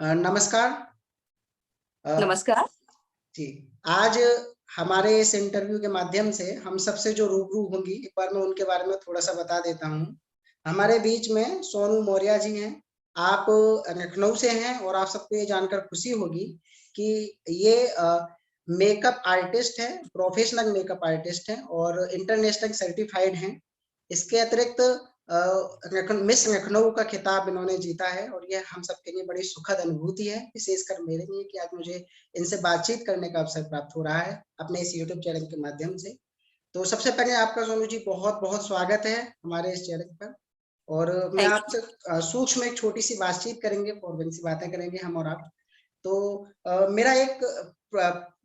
नमस्कार। अ, नमस्कार। जी, आज हमारे इस इंटरव्यू के माध्यम से हम सबसे जो रूबरू होंगी, एक बार मैं उनके बारे में थोड़ा-सा बता देता हूँ। हमारे बीच में सोनू मौर्य जी हैं। आप लखनऊ से हैं और आप सबको ये जानकर खुशी होगी कि ये मेकअप आर्टिस्ट हैं, प्रोफेशनल मेकअप आर्टिस्ट हैं और इंटरनेशनल सर्टिफाइड हैं। इसके अतिरिक्त मिस लखनऊ का खिताब इन्होंने जीता है और ये हम सबके लिए बड़ी सुखद अनुभूति है, विशेषकर मेरे लिए कि आज मुझे इनसे बातचीत करने का अवसर प्राप्त हो रहा है अपने इस यूट्यूब चैनल के माध्यम से। तो सबसे पहले आपका सोनू जी बहुत-बहुत स्वागत है हमारे इस चैनल पर और मैं थैंक आपसे सूक्ष्म एक छोटी-सी बातचीत करेंगे, फॉरवर्ड सी बातें करेंगे हम और आप। तो मेरा एक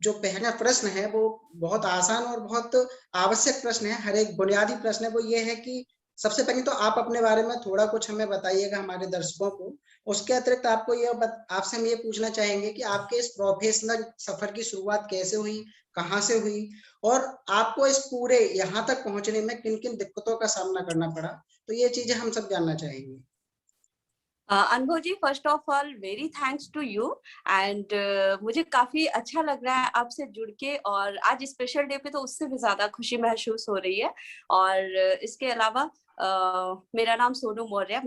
जो पहला प्रश्न है वो बहुत आसान और बहुत आवश्यक प्रश्न है, हर एक बुनियादी प्रश्न है, वो ये है कि सबसे पहले तो आप अपने बारे में थोड़ा कुछ हमें बताइएगा हमारे दर्शकों को। उसके अतिरिक्त आपसे हम ये पूछना चाहेंगे कि आपके इस प्रोफेशनल सफर की शुरुआत कैसे हुई, कहाँ से हुई और आपको इस पूरे यहाँ तक पहुँचने में किन-किन दिक्कतों का सामना करना पड़ा? तो ये चीज़ें हम सब जानना चाहेंगे। Anubhav ji, first of all very thanks to you and मुझे काफी अच्छा लग रहा है आपसे जुड़ के, और आज स्पेशल डे पे तो उससे भी ज्यादा खुशी महसूस हो रही है। और इसके अलावा मेरा नाम Sonu Maurya,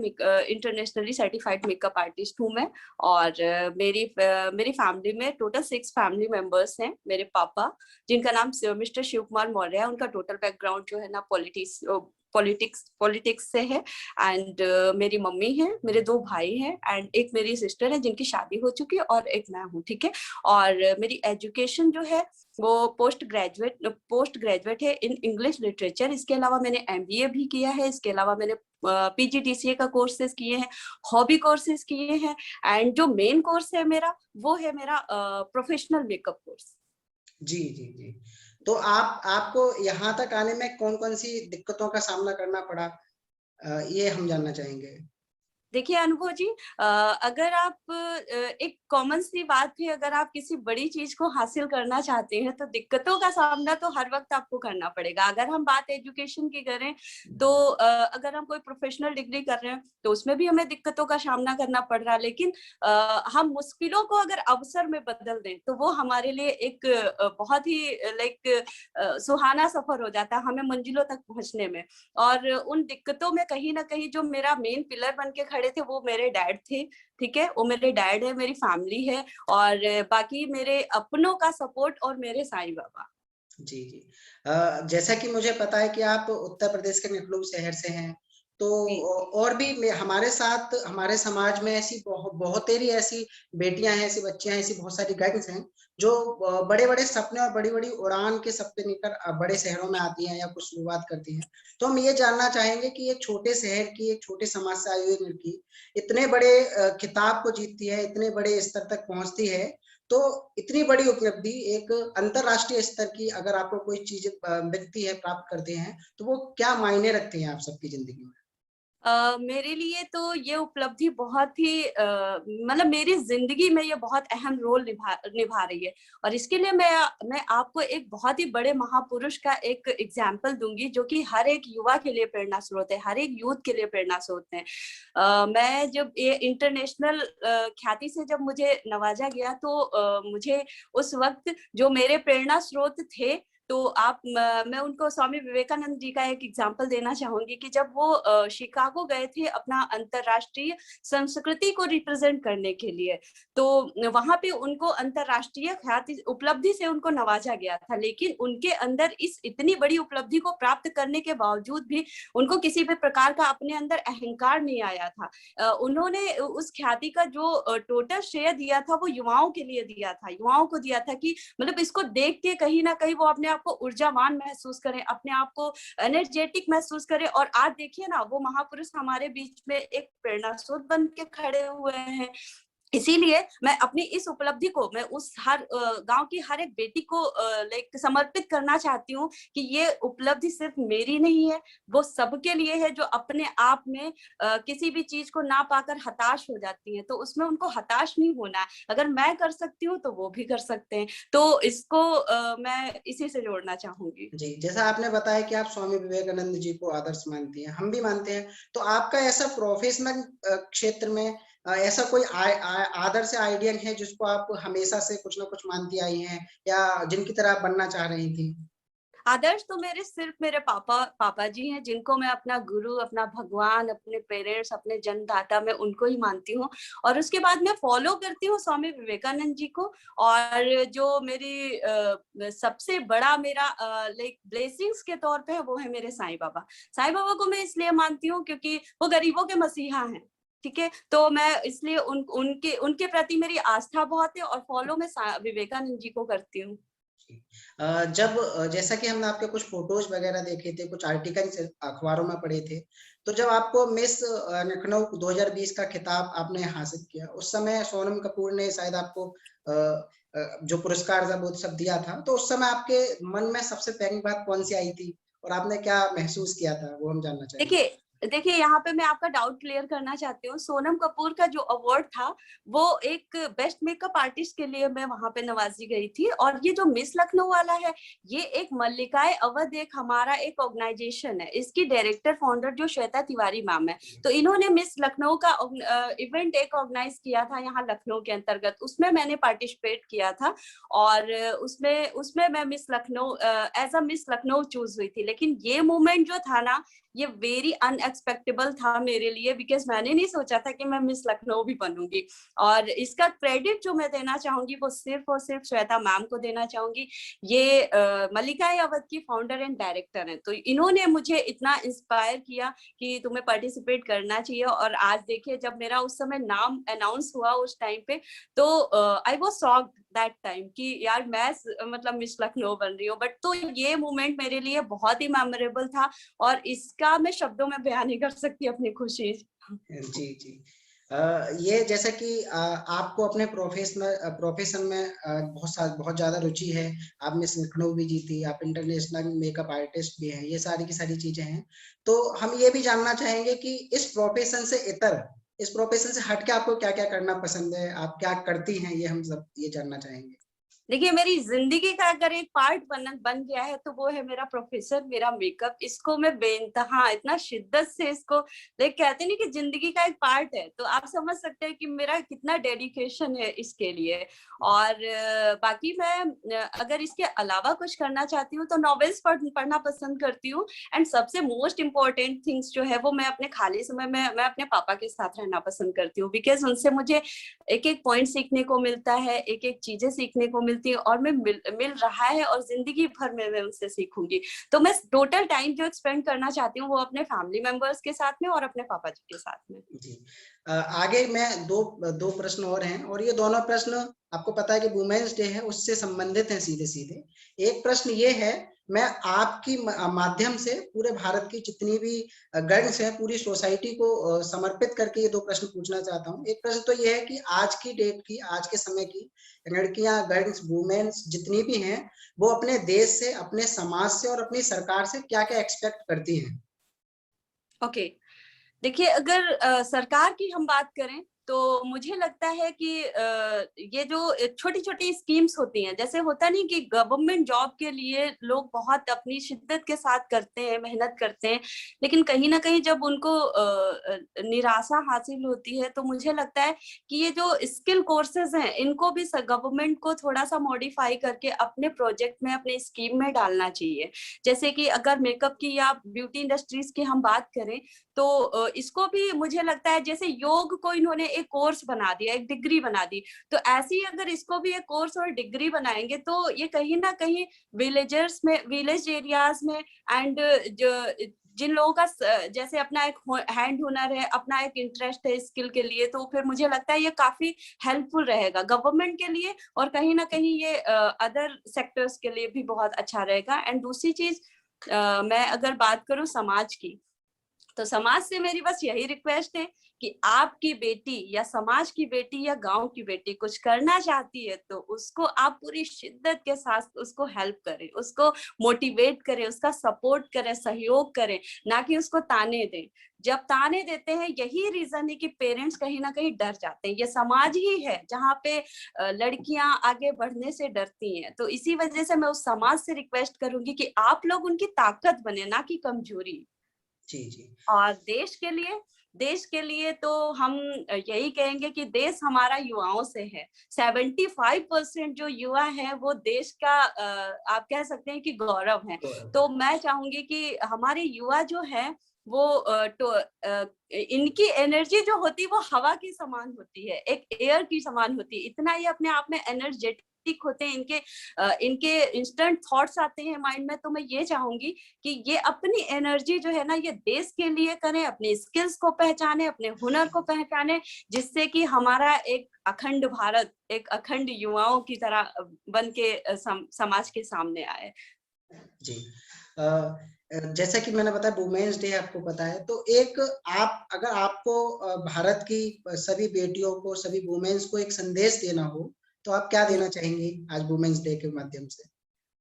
internationally certified makeup artist हूँ मैं। और मेरी फैमिली में टोटल 6 फैमिली मेंबर्स हैं। मेरे पापा, जिनका नाम मिस्टर शिव कुमार मौर्य है, उनका टोटल बैकग्राउंड जो है ना पॉलिटिक्स से है। एंड मेरी मम्मी है, मेरे 2 भाई हैं एंड एक मेरी सिस्टर है जिनकी शादी हो चुकी है, और एक मैं हूँ, ठीक है। और मेरी एजुकेशन जो है वो पोस्ट ग्रेजुएट है इन इंग्लिश लिटरेचर। इसके अलावा मैंने एमबीए भी किया है। इसके अलावा मैंने पीजीडीसीए का कोर्सेज किए हैं, हॉबी कोर्सेज किए हैं, एंड जो मेन कोर्स है मेरा, वो है मेरा प्रोफेशनल मेकअप कोर्स। जी, जी, जी। तो आपको यहाँ तक आने में कौन-कौन सी दिक्कतों का सामना करना पड़ा? ये हम जानना चाहेंगे। देखिए अनुभव जी, अगर आप एक कॉमन सी बात है, अगर आप किसी बड़ी चीज को हासिल करना चाहते हैं तो दिक्कतों का सामना तो हर वक्त आपको करना पड़ेगा। अगर हम बात एजुकेशन की करें तो अगर हम कोई प्रोफेशनल डिग्री कर रहे हैं तो उसमें भी हमें दिक्कतों का सामना करना पड़ रहा है। लेकिन हम मुश्किलों को अगर अवसर में बदल दें तो वो हमारे लिए एक बहुत ही लाइक सुहाना सफर हो जाता है हमें मंजिलों तक पहुंचने में। और उन दिक्कतों में कहीं ना कहीं जो मेरा मेन पिलर बन के खड़े थे वो मेरे डैड थे, ठीक है। वो मेरे डैड है, मेरी फैमिली है, और बाकी मेरे अपनों का सपोर्ट और मेरे साईं बाबा। जी, जी। जैसा कि मुझे पता है कि आप उत्तर प्रदेश के लखनऊ शहर से हैं, तो जी और भी हमारे साथ हमारे समाज में ऐसी बहुतेरी ऐसी बेटियाँ हैं, ऐसी बच्चियाँ हैं, ऐसी बहुत सारी गर्ल्स हैं, जो बड़े-बड़े सपने और बड़ी-बड़ी उड़ान के सपने लेकर बड़े शहरों में आती हैं या कुछ शुरुआत करती हैं। तो हम ये जानना चाहेंगे कि एक छोटे शहर की, एक छोटे समाज से आई हुई लड़की, इतने बड़े खिताब को जीतती है, इतने बड़े स्तर तक पहुँचती है, तो इतनी बड़ी उपलब्धि एक अंतरराष्ट्रीय स्तर की अगर आपको कोई चीज़ मिलती है, प्राप्त करते हैं, तो वो क्या मायने रखती हैं आप सबकी ज़िंदगी में? मेरे लिए तो ये उपलब्धि बहुत ही मतलब मेरी जिंदगी में ये बहुत अहम रोल निभा निभा रही है। और इसके लिए मैं आपको एक बहुत ही बड़े महापुरुष का एक एग्जाम्पल दूंगी, जो कि हर एक युवा के लिए प्रेरणा स्रोत है, हर एक यूथ के लिए प्रेरणा स्रोत है। मैं जब ये इंटरनेशनल ख्याति से जब मुझे नवाजा गया तो मुझे उस वक्त जो मेरे प्रेरणा स्रोत थे, तो मैं उनको स्वामी विवेकानंद जी का एक एग्जाम्पल देना चाहूंगी कि जब वो शिकागो गए थे अपना अंतरराष्ट्रीय संस्कृति को रिप्रेजेंट करने के लिए, तो वहां पे उनको अंतरराष्ट्रीय ख्याति उपलब्धि से उनको नवाजा गया था। लेकिन उनके अंदर इस इतनी बड़ी उपलब्धि को प्राप्त करने के बावजूद भी उनको किसी भी प्रकार का अपने अंदर अहंकार नहीं आया था। उन्होंने उस ख्याति का जो टोटल श्रेय दिया था वो युवाओं के लिए दिया था, युवाओं को दिया था कि मतलब इसको देख के कहीं ना कहीं वो अपने आप को ऊर्जावान महसूस करें, अपने आप को एनर्जेटिक महसूस करें। और आज देखिए ना, वो महापुरुष हमारे बीच में एक प्रेरणा स्रोत बन के खड़े हुए हैं। इसीलिए मैं अपनी इस उपलब्धि को मैं उस हर गांव की हर एक बेटी को लाइक समर्पित करना चाहती हूँ कि ये उपलब्धि सिर्फ मेरी नहीं है, वो सबके लिए है जो अपने आप में किसी भी चीज को ना पाकर हताश हो जाती है। तो उसमें उनको हताश नहीं होना है। अगर मैं कर सकती हूँ तो वो भी कर सकते हैं। तो इसको मैं इसी से जोड़ना चाहूंगी। जी, जैसा आपने बताया कि आप स्वामी विवेकानंद जी को आदर्श मानती हैं, हम भी मानते हैं। तो आपका ऐसा प्रोफ़ेशनल क्षेत्र में ऐसा कोई आदर्श आइडिया है जिसको आप हमेशा से कुछ ना कुछ मानती आई हैं या जिनकी तरह आप बनना चाह रही थी? आदर्श तो मेरे सिर्फ मेरे पापा जी हैं, जिनको मैं अपना गुरु, अपना भगवान, अपने पेरेंट्स, अपने जन्मदाता, मैं उनको ही मानती हूँ। और उसके बाद मैं फॉलो करती हूँ स्वामी विवेकानंद जी को। और जो मेरी सबसे बड़ा मेरा लाइक ब्लेसिंग्स के तौर पे है, वो है मेरे साईं बाबा। साईं बाबा को मैं इसलिए मानती हूँ क्योंकि वो गरीबों के मसीहा हैं। ठीक है, तो मैं इसलिए उनके उनके प्रति मेरी आस्था बहुत है और फॉलो मैं विवेकानंद जी को करती हूँ। जब जैसा कि हमने आपके कुछ फोटोज वगैरह देखे थे, कुछ आर्टिकल्स अखबारों में पढ़े थे, तो जब आपको मिस लखनऊ 2020 का खिताब आपने हासिल किया, उस समय सोनम कपूर ने शायद आपको जो पुरस्कार जब वो सब दिया था, तो उस समय आपके मन में सबसे पहली बात कौन सी आई थी और आपने क्या महसूस किया था, वो हम जानना चाहेंगे। देखिए देखिए, यहाँ पे मैं आपका डाउट क्लियर करना चाहती हूँ। सोनम कपूर का जो अवार्ड था, वो एक बेस्ट मेकअप आर्टिस्ट के लिए मैं वहां पे नवाजी गई थी। और ये जो मिस लखनऊ वाला है, ये एक मल्लिकाए अवध, एक हमारा एक ऑर्गेनाइजेशन है। इसकी डायरेक्टर फाउंडर जो श्वेता तिवारी मैम है, तो इन्होंने मिस लखनऊ का इवेंट एक ऑर्गेनाइज किया था यहाँ लखनऊ के अंतर्गत। उसमें मैंने पार्टिसिपेट किया था और उसमें उसमें मैं miss Lucknow as a miss Lucknow choose हुई थी। लेकिन ये मोमेंट जो था ना, ये वेरी अनएक्सपेक्टेबल था मेरे लिए, बिकॉज मैंने नहीं सोचा था कि मैं मिस लखनऊ भी बनूंगी। और इसका क्रेडिट जो मैं देना चाहूंगी, वो सिर्फ और सिर्फ श्वेता मैम को देना चाहूंगी। ये मल्लिकाए अवध की फाउंडर एंड डायरेक्टर हैं, तो इन्होंने मुझे इतना इंस्पायर किया कि तुम्हें पार्टिसिपेट करना चाहिए। और आज देखिए, जब मेरा उस समय नाम अनाउंस हुआ उस टाइम पे, तो I was shocked that time कि यार मैं मतलब मिस लखनऊ बन रही हूँ। बट तो ये मोमेंट मेरे लिए बहुत ही मेमोरेबल था और इसका मैं शब्दों में बयान नहीं कर सकती अपनी खुशी। जी, जी। ये जैसा कि आपको अपने प्रोफेशन में बहुत ज़्यादा रुचि है, आप मिस लखनऊ भी जीती, आप इंटरनेशनल मेकअप आर्टिस्ट भी हैं, ये सारी की सारी चीज़ें हैं। तो हम ये भी जानना चाहेंगे कि इस प्रोफेशन से हट के आपको क्या-क्या करना पसंद है? आप क्या करती हैं? ये हम सब ये जानना चाहेंगे। देखिए, मेरी जिंदगी का अगर एक पार्ट बन गया है, तो वो है मेरा प्रोफेशन, मेरा मेकअप। इसको मैं बेइंतहा इतना शिद्दत से इसको देख, कहते नहीं कि जिंदगी का एक पार्ट है, तो आप समझ सकते हैं कि मेरा कितना डेडिकेशन है इसके लिए। और बाकी मैं अगर इसके अलावा कुछ करना चाहती हूँ, तो नॉवेल्स पढ़ना पसंद करती हूँ। एंड सबसे मोस्ट इम्पोर्टेंट थिंग्स जो है, वो मैं अपने खाली समय में मैं अपने पापा के साथ रहना पसंद करती हूँ। बिकॉज उनसे मुझे एक एक पॉइंट सीखने को मिलता है, एक एक चीजें सीखने को मिलती है, और मैं मिल रहा है, और जिंदगी भर में मैं उनसे सीखूंगी। तो मैं टोटल टाइम जो स्पेंड करना चाहती हूँ, वो अपने फैमिली मेंबर्स के साथ में और अपने पापा जी के साथ में। जी। आगे मैं दो दो प्रश्न और हैं और ये दोनों प्रश्न आपको पता है कि वुमेन्स डे है, उससे संबंधित हैं सीधे-सीधे। एक प्रश्न ये है, मैं आपकी माध्यम से पूरे भारत की जितनी भी गर्ल्स हैं, पूरी सोसाइटी को समर्पित करके ये 2 प्रश्न पूछना चाहता हूँ। एक प्रश्न तो ये है कि आज की डेट की, आज के समय की लड़कियाँ, गर्ल्स, वुमेन्स जितनी भी हैं, वो अपने देश से, अपने समाज से और अपनी सरकार से क्या-क्या एक्सपेक्ट करती हैं? ओके, देखिए, अगर सरकार की हम बात करें, तो मुझे लगता है कि ये जो छोटी-छोटी स्कीम्स होती हैं, जैसे होता नहीं कि गवर्नमेंट जॉब के लिए लोग बहुत अपनी शिद्दत के साथ करते हैं, मेहनत करते हैं, लेकिन कहीं न कहीं जब उनको निराशा हासिल होती है, तो मुझे लगता है कि ये जो स्किल कोर्सेज़ हैं, इनको भी स गवर्नमेंट को थोड़ा-सा मॉडिफाई करके अपने प्रोजेक्ट में, अपने स्कीम में डालना चाहिए। जैसे कि अगर मेकअप की या ब्यूटी इंडस्ट्रीज़ की हम बात करें, तो इसको भी मुझे लगता है, जैसे योग को इन्होंने एक कोर्स बना दिया, एक डिग्री बना दी, तो ऐसे ही अगर इसको भी एक कोर्स और डिग्री बनाएंगे, तो ये कहीं ना कहीं विलेजर्स में, विलेज एरियाज में, एंड जो जिन लोगों का जैसे अपना एक हैंड हुनर है, अपना एक इंटरेस्ट है स्किल के लिए, तो फिर मुझे लगता है ये काफी हेल्पफुल रहेगा गवर्नमेंट के लिए, और कहीं ना कहीं ये अदर सेक्टर्स के लिए भी बहुत अच्छा रहेगा। एंड दूसरी चीज, मैं अगर बात करूं समाज की, तो समाज से मेरी बस यही रिक्वेस्ट है कि आपकी बेटी या समाज की बेटी या गांव की बेटी कुछ करना चाहती है, तो उसको आप पूरी शिद्दत के साथ उसको हेल्प करें, उसको मोटिवेट करें, उसका सपोर्ट करें, सहयोग करें, ना कि उसको ताने दें। जब ताने देते हैं, यही रीजन है कि पेरेंट्स कहीं ना कहीं डर जाते हैं। ये समाज ही है जहाँ पे लड़कियां आगे बढ़ने से डरती हैं। तो इसी वजह से मैं उस समाज से रिक्वेस्ट करूंगी कि आप लोग उनकी ताकत बने, ना कि कमजोरी। जी, जी। और देश के लिए, देश के लिए तो हम यही कहेंगे कि देश हमारा युवाओं से है। 75% जो युवा है वो देश का आप कह सकते हैं कि गौरव है। तो मैं चाहूंगी कि हमारे युवा जो है वो इनकी एनर्जी जो होती है वो हवा की समान होती है, एक एयर की समान होती है। इतना ही अपने आप में एनर्जेटिक होते हैं, इनके इंस्टेंट थॉट्स आते हैं माइंड में। तो मैं ये चाहूंगी कि ये अपनी एनर्जी जो है ना ये देश के लिए करें, अपने स्किल्स को पहचाने, अपने हुनर को पहचाने, जिससे कि हमारा एक अखंड भारत एक अखंड युवाओं की तरह बन के समाज के सामने आए। जी, जैसा कि मैंने बताया वुमेन्स डे आपको पता है, तो एक आप अगर आपको भारत की सभी बेटियों को, सभी वुमेन्स को एक संदेश देना हो, तो आप क्या देना चाहेंगी आज वुमेन्स डे के माध्यम से?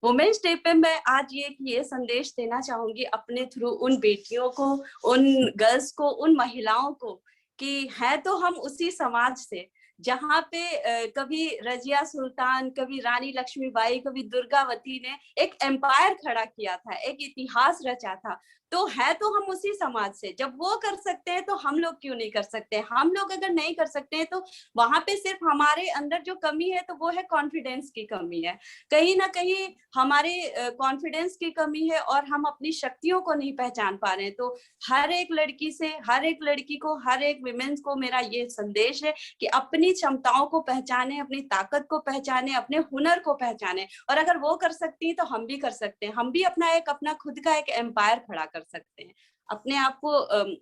वुमेन्स डे पे मैं आज ये संदेश देना चाहूंगी अपने थ्रू उन बेटियों को, उन गर्ल्स को, उन महिलाओं को, कि है तो हम उसी समाज से जहाँ पे कभी रजिया सुल्तान, कभी रानी लक्ष्मीबाई, कभी दुर्गावती ने एक एम्पायर खड़ा किया था, एक इतिहास रचा था। तो है तो हम उसी समाज से। जब वो कर सकते हैं तो हम लोग क्यों नहीं कर सकते? हम लोग अगर नहीं कर सकते हैं तो वहां पे सिर्फ हमारे अंदर जो कमी है तो वो है कॉन्फिडेंस की कमी है। कहीं ना कहीं हमारे कॉन्फिडेंस की कमी है और हम अपनी शक्तियों को नहीं पहचान पा रहे हैं। तो हर एक लड़की से, हर एक लड़की को, हर एक विमेन्स को मेरा ये संदेश है कि अपनी क्षमताओं को पहचाने, अपनी ताकत को पहचाने, अपने हुनर को पहचाने। और अगर वो कर सकती है तो हम भी कर सकते हैं। हम भी अपना खुद का एक एम्पायर खड़ा कर सकते हैं, अपने आप को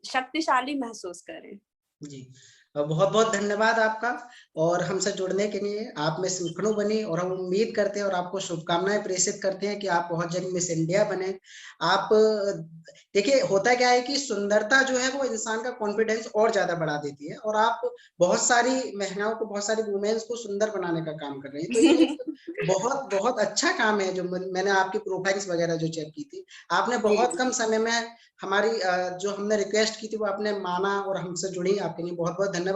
शक्तिशाली महसूस करें। जी, बहुत-बहुत धन्यवाद आपका और हमसे जुड़ने के लिए। आप मिस लखनऊ बनी और हम उम्मीद करते हैं और आपको शुभकामनाएँ प्रेषित करते हैं कि आप बहुत जल्द मिस इंडिया बने। आप देखिए, होता क्या है कि सुंदरता जो है वो इंसान का कॉन्फिडेंस और ज़्यादा बढ़ा देती है और आप बहुत सारी महिलाओं को, बहुत सारी वुमेन्स को सुंदर बनाने का काम कर रही हैं। तो ये एक बहुत अच्छा काम है जो मैंने आपकी प्रोफाइल्स वगैरह जो चेक की थी। आपने बहुत कम समय में हमारी जो हमने रिक्वेस्ट की थी वो आपने माना और हमसे जुड़ी। आपके लिए बहुत-बहुत धन्यवाद।